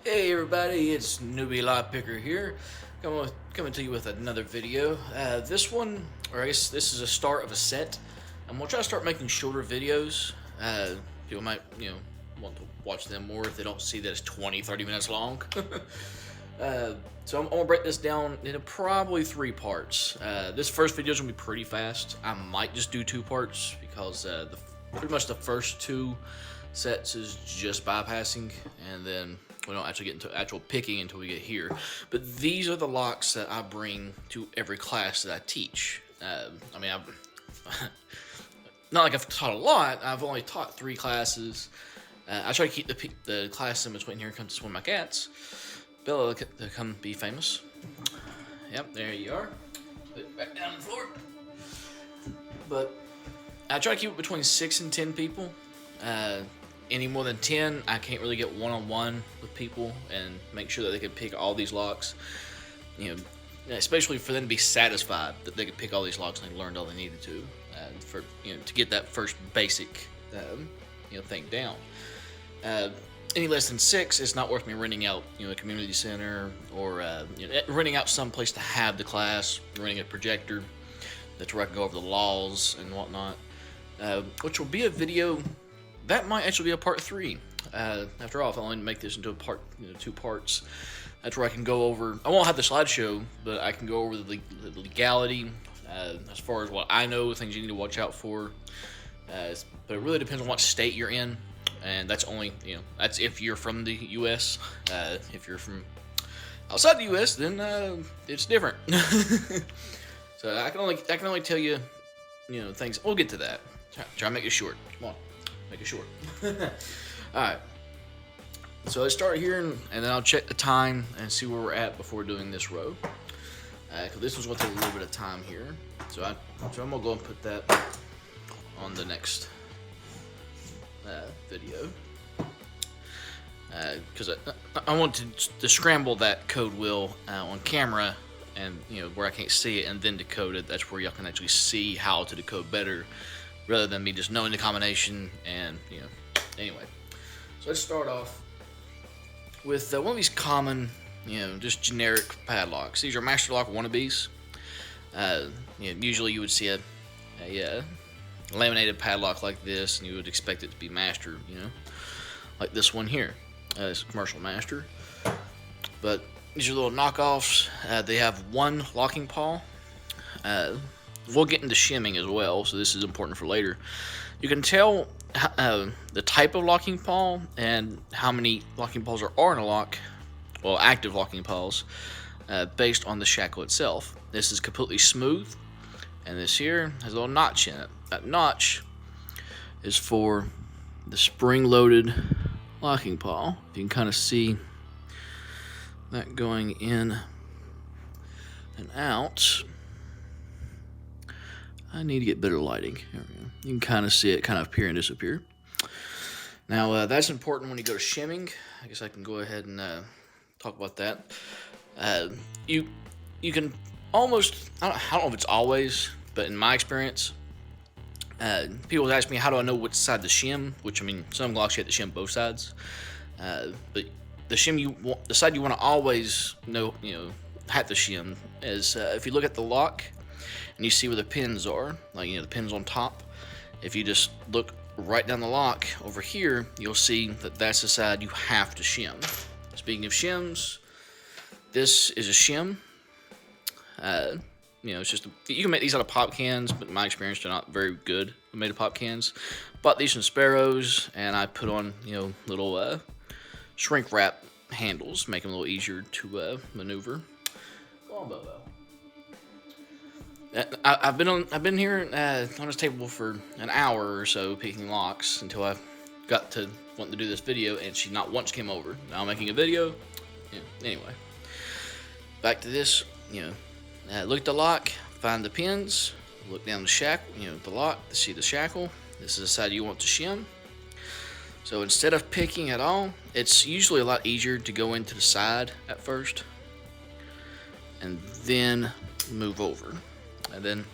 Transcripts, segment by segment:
Hey everybody, it's Newbie Lockpicker here, coming to you with another video. This one, or I guess this is a start of a set. I'm gonna try to start making shorter videos. People might, want to watch them more if they don't see that it's 20-30 minutes long. So I'm gonna break this down into probably 3 parts. This first video is gonna be pretty fast. I might just do 2 parts because pretty much the first 2 sets is just bypassing, and then we don't actually get into actual picking until we get here. But these are the locks that I bring to every class that I teach. I've not like I've taught a lot. I've only taught 3 classes. I try to keep the class in between. Here comes one of my cats, Bella, to come be famous. Yep, there you are. Put it back down on the floor. But I try to keep it between 6 and 10 people. Any more than 10, I can't really get one-on-one with people and make sure that they can pick all these locks. Especially for them to be satisfied that they could pick all these locks and they learned all they needed to, to get that first basic, thing down. Any less than 6, it's not worth me renting out, a community center or renting out some place to have the class, renting a projector that's where I can go over the laws and whatnot, which will be a video. That might actually be a part 3. After all, if I only make this into a part, 2 parts, that's where I can go over. I won't have the slideshow, but I can go over the legality as far as what I know, things you need to watch out for. But it really depends on what state you're in, and that's only that's if you're from the U.S. If you're from outside the U.S., then it's different. So I can only tell you, things. We'll get to that. Try to make it short. Come on. Make it short. Alright. So let's start here, and then I'll check the time and see where we're at before doing this row. Because this one's going to take a little bit of time here. So I'm going to go and put that on the next video. Because I want to scramble that code wheel on camera, and where I can't see it, and then decode it. That's where y'all can actually see how to decode better, rather than me just knowing the combination. And anyway, so let's start off with one of these common, just generic padlocks. These are master lock wannabes. Usually you would see a laminated padlock like this, and you would expect it to be master, like this one here. It's a commercial master, but these are little knockoffs. They have one locking pawl. We'll get into shimming as well, so this is important for later. You can tell the type of locking pawl and how many locking pawls there are in a lock, well, active locking pawls, based on the shackle itself. This is completely smooth, and this here has a little notch in it. That notch is for the spring-loaded locking pawl. You can kind of see that going in and out. I need to get better lighting. Here we go. You can kind of see it kind of appear and disappear. Now, that's important when you go to shimming. I guess I can go ahead and talk about that. You can almost, I don't know if it's always, but in my experience, people ask me, how do I know which side to shim? Which, some locks you have to shim both sides. But the side you want to always know, have to shim is if you look at the lock, and you see where the pins are, like the pins on top. If you just look right down the lock over here, you'll see that that's the side you have to shim. Speaking of shims, this is a shim. It's just you can make these out of pop cans, but in my experience, they're not very good made of pop cans. Bought these from Sparrows, and I put on little shrink wrap handles, make them a little easier to maneuver. Go on, Bobo. I've been here on this table for an hour or so picking locks until I got to wanting to do this video, and she not once came over. Now I'm making a video. Anyway, back to this. Look at the lock, find the pins, look down the shackle. The lock to see the shackle. This is the side you want to shim. So instead of picking at all, it's usually a lot easier to go into the side at first, and then move over. And then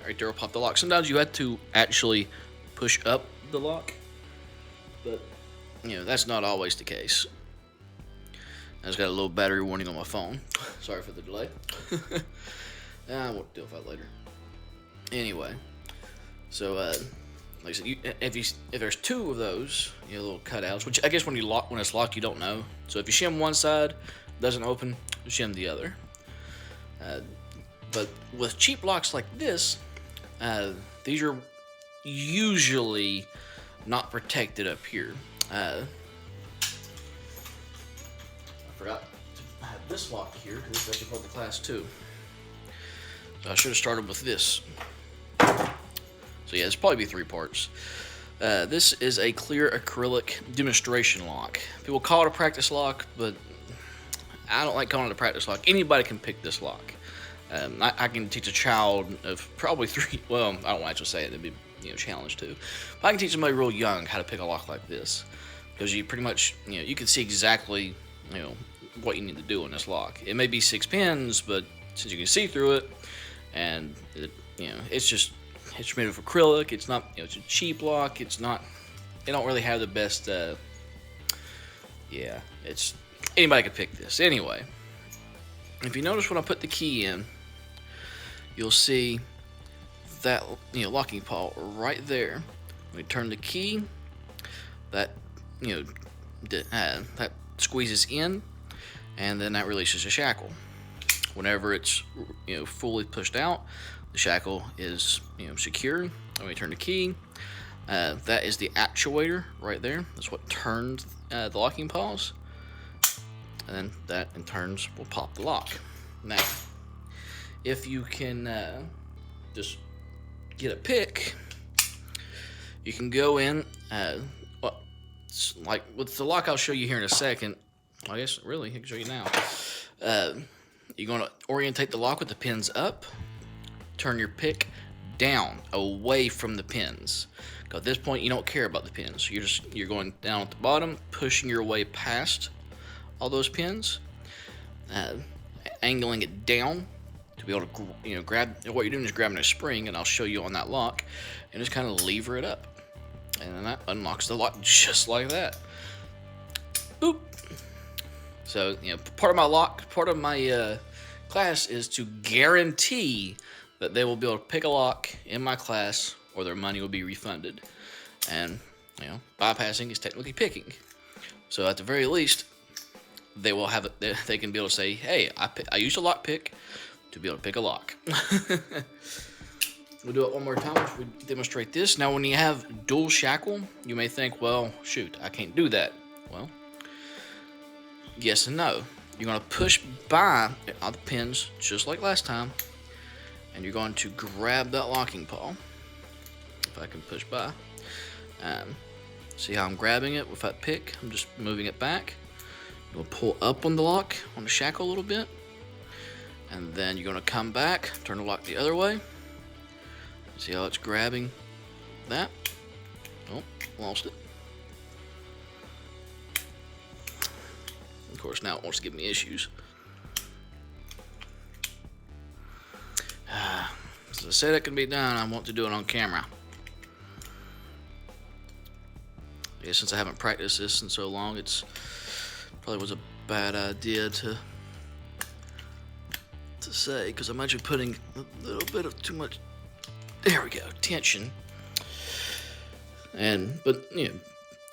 right there will pop the lock. Sometimes you have to actually push up the lock, but that's not always the case. I just got a little battery warning on my phone. Sorry for the delay. We'll deal with that later. Anyway, so like I said, if there's two of those, little cutouts, which I guess when it's locked, you don't know. So if you shim one side, it doesn't open, you shim the other. But with cheap locks like this, these are usually not protected up here. I forgot to have this lock here because it's actually part of the class too. So I should have started with this. So yeah, there's probably be 3 parts. This is a clear acrylic demonstration lock. People call it a practice lock, but I don't like calling it a practice lock. Anybody can pick this lock. I can teach a child of probably 3. Well, I don't actually say it. It'd be challenge too. But I can teach somebody real young how to pick a lock like this, because you pretty much you can see exactly what you need to do in this lock. It may be 6 pins, but since you can see through it, and it's made of acrylic. It's not it's a cheap lock. It's not. They don't really have the best. It's anybody could pick this anyway. If you notice when I put the key in, you'll see that locking pawl right there. When we turn the key, that that squeezes in, and then that releases the shackle. Whenever it's fully pushed out, the shackle is secure. When we turn the key, that is the actuator right there. That's what turns the locking paws, and then that in turns will pop the lock. Now, if you can just get a pick, you can go in. Like with the lock I'll show you here in a second. I guess really I can show you now. You're going to orientate the lock with the pins up. Turn your pick down, away from the pins. At this point, you don't care about the pins. You're going down at the bottom, pushing your way past all those pins, angling it down to be able to grab. What you're doing is grabbing a spring, and I'll show you on that lock, and just kind of lever it up, and then that unlocks the lock just like that. Boop. So part of my class is to guarantee that they will be able to pick a lock in my class, or their money will be refunded. And bypassing is technically picking. So at the very least, they will have it. They can be able to say, "Hey, I used a lock pick to be able to pick a lock." We'll do it one more time as we demonstrate this. Now, when you have dual shackle, you may think, "Well, shoot, I can't do that." Well, yes and no. You're going to push by all the pins just like last time, and you're going to grab that locking pawl. If I can push by, see how I'm grabbing it with that pick? I'm just moving it back. You'll pull up on the lock, on the shackle a little bit, and then you're going to come back, turn the lock the other way. See how it's grabbing that? Oh, lost it. Of course, now it wants to give me issues. As I said, it can be done. I want to do it on camera. I guess since I haven't practiced this in so long, it's probably was a bad idea to say, because I'm actually putting a little bit of too much. There we go, tension. But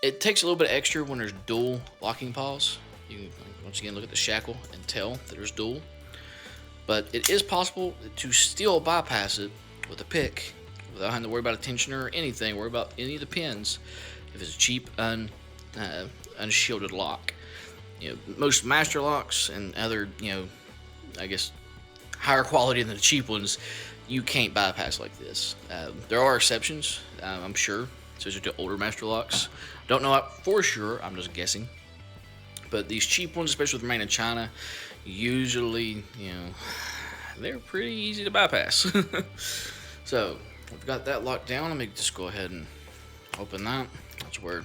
it takes a little bit extra when there's dual locking paws. You can, once again, look at the shackle and tell that there's dual. But it is possible to still bypass it with a pick without having to worry about a tensioner or anything, worry about any of the pins, if it's a cheap, unshielded lock. Most master locks and other, I guess, higher quality than the cheap ones, you can't bypass like this. There are exceptions, I'm sure, especially to older master locks. Don't know for sure, I'm just guessing. But these cheap ones, especially with made in China, usually, they're pretty easy to bypass. So, we've got that locked down. Let me just go ahead and open that. That's where.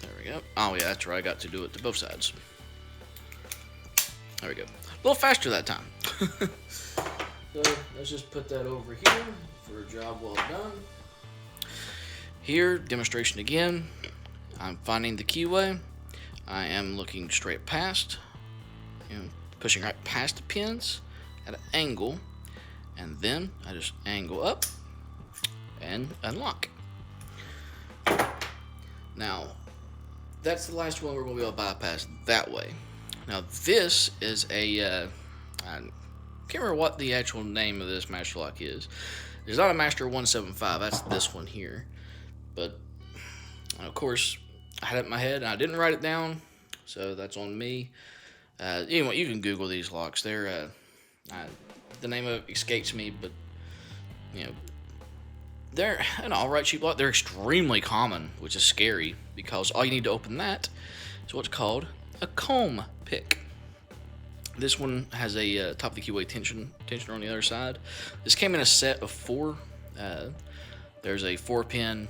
There we go. Oh, yeah, that's right. I got to do it to both sides. There we go. A little faster that time. So, let's just put that over here for a job well done. Here, demonstration again. I'm finding the keyway. I am looking straight past, pushing right past the pins at an angle, and then I just angle up and unlock. Now, that's the last one we're going to be able to bypass that way. Now, this is I can't remember what the actual name of this master lock is. It's not a Master 175, that's this one here. But, of course, I had it in my head and I didn't write it down, so that's on me. Anyway, you can Google these locks. They're, the name of it escapes me, but, they're an alright cheap lock. They're extremely common, which is scary, because all you need to open that is what's called a comb pick. This one has a top of the keyway tensioner on the other side. This came in a set of 4. There's a 4-pin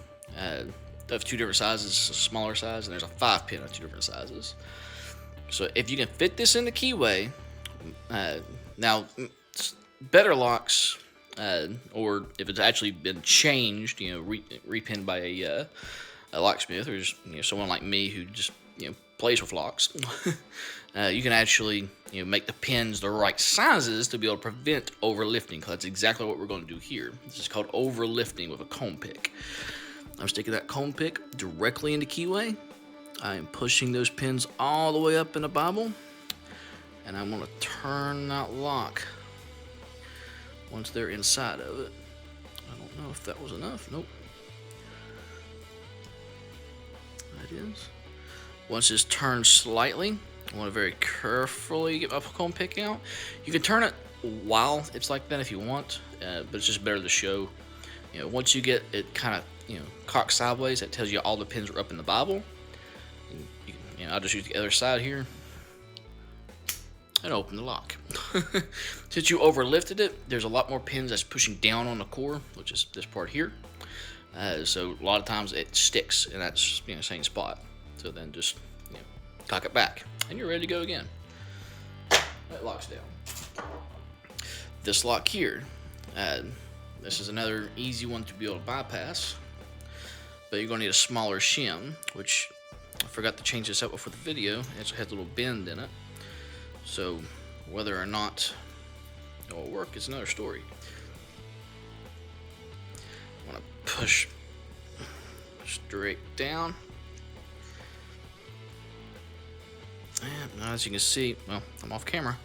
of 2 different sizes, a smaller size, and there's a 5-pin of 2 different sizes. So if you can fit this in the keyway, now better locks, or if it's actually been changed, repinned by a locksmith, or just someone like me who just plays with locks, you can actually make the pins the right sizes to be able to prevent overlifting. Because that's exactly what we're going to do here. This is called overlifting with a comb pick. I'm sticking that comb pick directly into keyway. I am pushing those pins all the way up in the Bible, and I'm going to turn that lock once they're inside of it. I don't know if that was enough. Nope. That is. Once it's turned slightly, I want to very carefully get my comb pick out. You can turn it while it's like that if you want, but it's just better to show. Once you get it kind of cocked sideways, that tells you all the pins are up in the Bible. I'll just use the other side here and open the lock. Since you overlifted it, there's a lot more pins that's pushing down on the core, which is this part here. So a lot of times it sticks in that same spot. So then just cock it back, and you're ready to go again. That locks down. This lock here, this is another easy one to be able to bypass, but you're going to need a smaller shim, which I forgot to change this up before the video. It has a little bend in it, so whether or not it will work is another story. I want to push straight down. And as you can see, well, I'm off camera.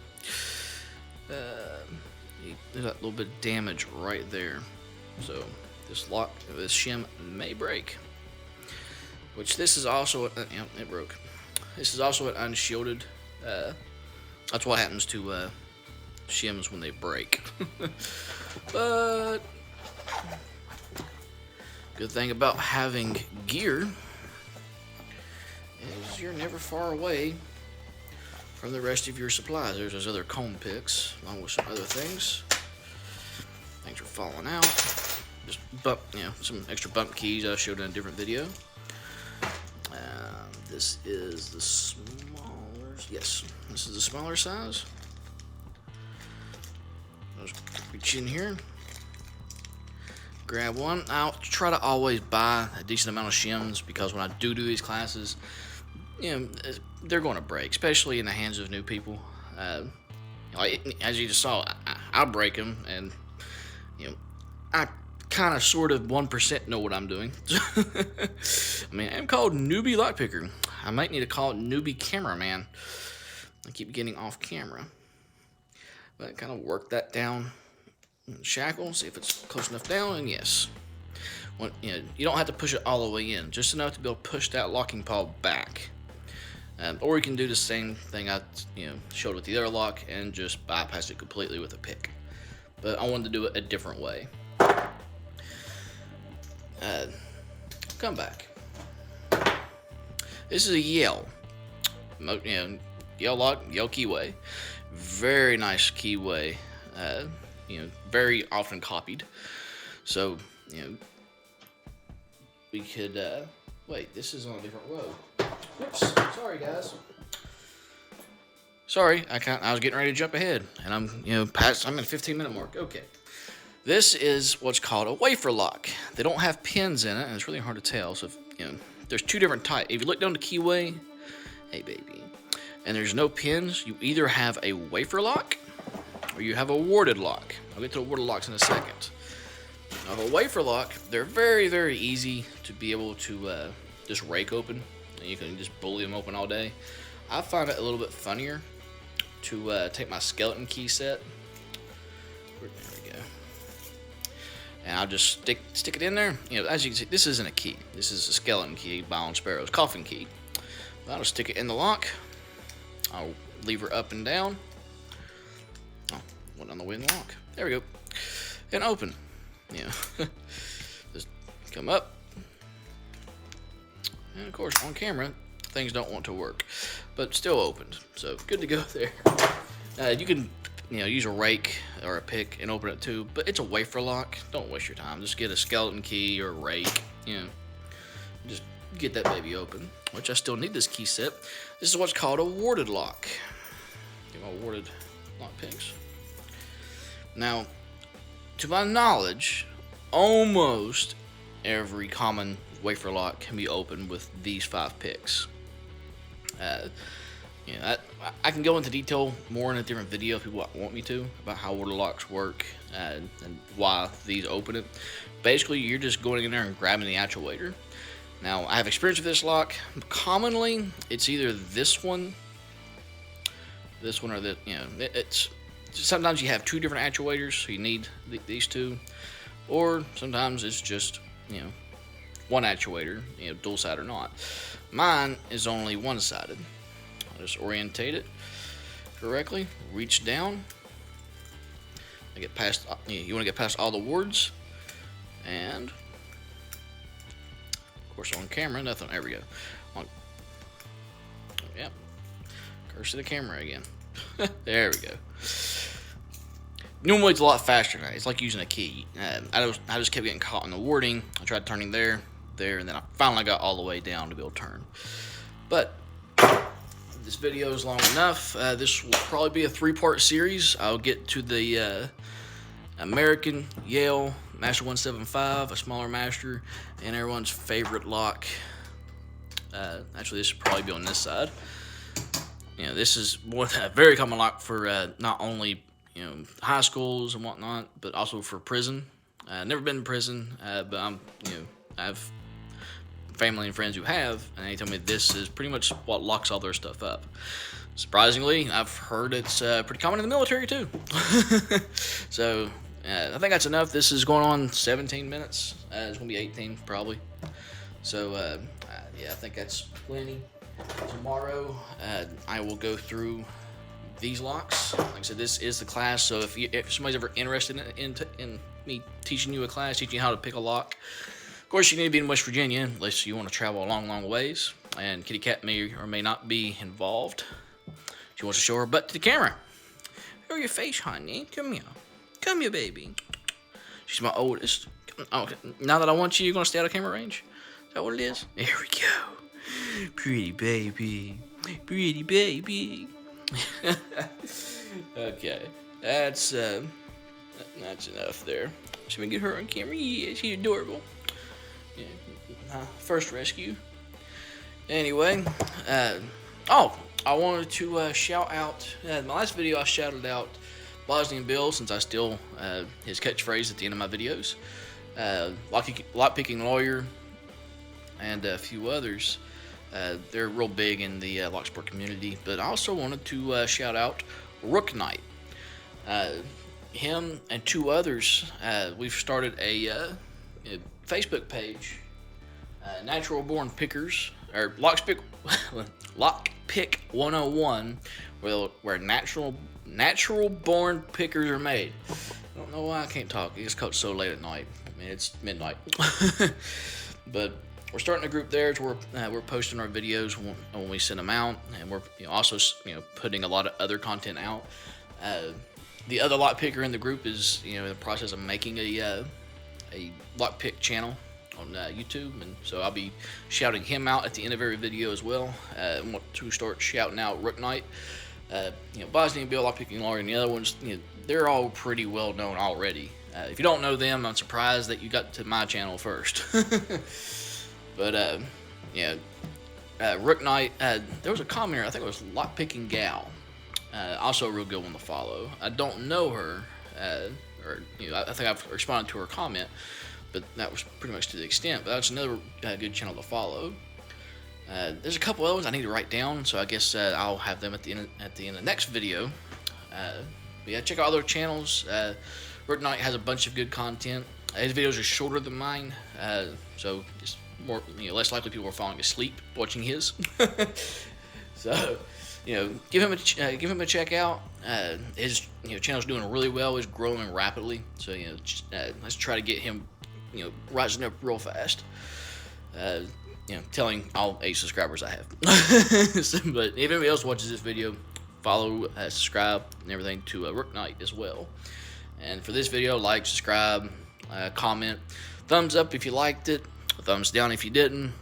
There's that little bit of damage right there. So this shim may break. Which this is also, it broke. This is also an unshielded. That's what happens to shims when they break. But good thing about having gear is you're never far away from the rest of your supplies. There's those other comb picks, along with some other things. Things are falling out. Just bump, some extra bump keys I showed in a different video. This is the smaller. Yes, this is the smaller size. Just reach in here, grab one. I'll try to always buy a decent amount of shims, because when I do these classes, they're going to break, especially in the hands of new people. As you just saw, I break them, and I kind of sort of 1% know what I'm doing. I mean, I'm called Newbie Lockpicker. I might need to call it Newbie Cameraman. I keep getting off camera. But kind of work that down, shackle, see if it's close enough down, and yes. You don't have to push it all the way in, just enough to be able to push that locking paw back. Or you can do the same thing I showed with the other lock and just bypass it completely with a pick. But I wanted to do it a different way. Come back. This is a Yale. Yale lock, Yale keyway. Very nice keyway. Very often copied. So, we could, wait, this is on a different road. Oops, sorry guys. Sorry, I was getting ready to jump ahead, and I'm in a 15-minute mark. Okay. This is what's called a wafer lock. They don't have pins in it, and it's really hard to tell. So, there's 2 different types. If you look down the keyway, Hey, baby. And there's no pins. You either have a wafer lock or you have a warded lock. I'll get to the warded locks in a second. Now, a wafer lock, they're very, very easy to be able to just rake open. You can just bully them open all day. I find it a little bit funnier to take my skeleton key set. There we go. And I'll just stick it in there. You know, as you can see, this isn't a key. This is a skeleton key, Biolin Sparrow's coffin key. I'll just stick it in the lock. I'll lever up and down. Oh, went on the way in the lock. There we go. And open. Yeah. Just come up. And of course, on camera, things don't want to work, but still opened. So good to go there. You can, use a rake or a pick and open it too, but it's a wafer lock. Don't waste your time. Just get a skeleton key or a rake. Just get that baby open. Which I still need this key set. This is what's called a warded lock. Get my warded lock picks. Now, to my knowledge, almost every common wafer lock can be opened with these 5 picks. I can go into detail more in a different video if people want me to about how warded locks work and why these open it. Basically, you're just going in there and grabbing the actuator. Now, I have experience with this lock. Commonly, it's either this one, or it's sometimes you have 2 different actuators, so you need these 2, or sometimes it's just, one actuator, dual side or not. Mine is only one-sided. I'll just orientate it correctly, reach down. I get past. You want to get past all the wards, and of course on camera, nothing. There we go. Yep. Curse to the camera again. There we go. Normally it's a lot faster now. It's like using a key. I just kept getting caught in the warding. I tried turning there, and then I finally got all the way down to be able to turn. But this video is long enough. This will probably be a 3-part series. I'll get to the American Yale Master 175, a smaller master, and everyone's favorite lock. Actually, this should probably be on this side. This is a very common lock for not only high schools and whatnot, but also for prison. Never been in prison, but I have family and friends who have, and they tell me this is pretty much what locks all their stuff up. Surprisingly, I've heard it's pretty common in the military too. So I think that's enough. This is going on 17 minutes. It's gonna be 18 probably. So yeah, I think that's plenty. Tomorrow I will go through these locks. Like I said, this is the class, so if somebody's ever interested in me teaching you a class, teaching you how to pick a lock, of course you need to be in West Virginia unless you want to travel a long ways, and Kitty Cat may or may not be involved. She wants to show her butt to the camera. Show your face, honey. Come here, baby. She's my oldest. Okay. Now that I want you, you're gonna stay out of camera range. Is that what it is? There we go. Pretty baby. Okay, that's enough there. Should we get her on camera? Yeah, she's adorable. Yeah, first rescue. Anyway, I wanted to shout out. In my last video, I shouted out Bosnian Bill, since I steal his catchphrase at the end of my videos. Lockpicking Lawyer, and a few others. They're real big in the Locksport community, but I also wanted to shout out Rook Knight. Him and 2 others, we've started a Facebook page, Natural Born Pickers, or Lockpick 101, where natural born pickers are made. I don't know why I can't talk. It gets caught so late at night. I mean, it's midnight. But we're starting a group there to where we're posting our videos when we send them out, and we're also putting a lot of other content out. The other lock picker in the group is in the process of making a lock pick channel on YouTube, and so I'll be shouting him out at the end of every video as well. I want to start shouting out Rook Knight, Bosnian Bill, Lockpicking Lawyer, and the other ones. They're all pretty well known already. If you don't know them, I'm surprised that you got to my channel first. But Rook Knight. There was a commenter, I think it was Lockpicking Gal. Also a real good one to follow. I don't know her, or I think I've responded to her comment, but that was pretty much to the extent. But that's another good channel to follow. There's a couple others I need to write down, so I guess I'll have them at the end of the next video. But yeah, check out other channels. Rook Knight has a bunch of good content. His videos are shorter than mine, so it's more, less likely people are falling asleep watching his. So, give him a check out. His channel's doing really well. He's growing rapidly. So let's try to get him rising up real fast. Telling all 8 subscribers I have. But if anybody else watches this video, follow, subscribe, and everything to Rook Knight as well. And for this video, like, subscribe, comment, thumbs up if you liked it, thumbs down if you didn't.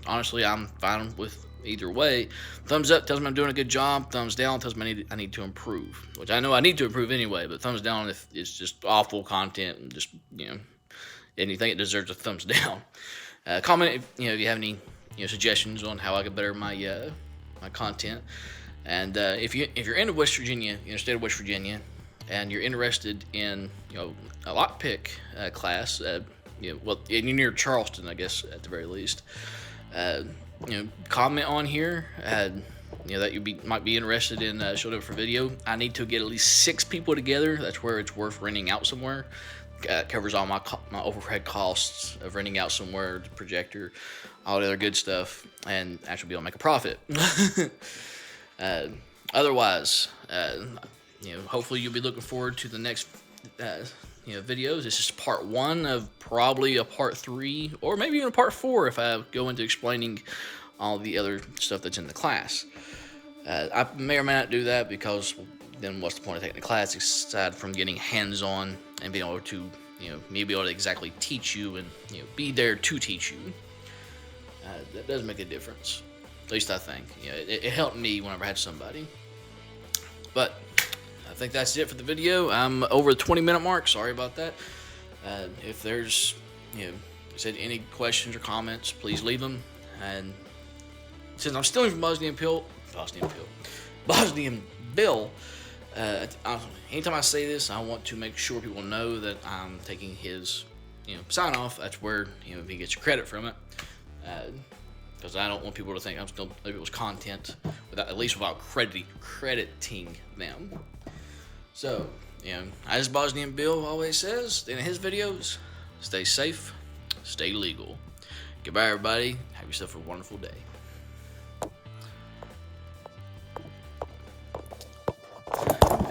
Honestly, I'm fine with either way. Thumbs up tells me I'm doing a good job. Thumbs down tells me I need to improve, which I know I need to improve anyway. But thumbs down if it's just awful content and just anything it deserves a thumbs down. Comment if you have any suggestions on how I can better my my content. And if you're in West Virginia, state of West Virginia, and you're interested in a lockpick class, well, and you're near Charleston, I guess at the very least, comment on here. That you might be interested in showing up for video. I need to get at least 6 people together. That's where it's worth renting out somewhere. Covers all my overhead costs of renting out somewhere, the projector, all the other good stuff, and actually be able to make a profit. Otherwise, hopefully you'll be looking forward to the next videos. This is part 1 of probably a part 3, or maybe even a part 4 if I go into explaining all the other stuff that's in the class. I may or may not do that, because then what's the point of taking the class aside from getting hands-on and being able to, me be able to exactly teach you and, be there to teach you. That does make a difference. At least I think. It helped me whenever I had somebody. But I think that's it for the video. I'm over the 20-minute mark. Sorry about that. If there's, any questions or comments, please leave them. And since I'm stealing from Bosnian Bill, anytime I say this, I want to make sure people know that I'm taking his, sign off. That's where, he gets credit from it. Because I don't want people to think I'm still people's content without crediting them. So, as Bosnian Bill always says in his videos, stay safe, stay legal. Goodbye, everybody. Have yourself a wonderful day.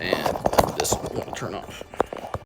And this won't turn off.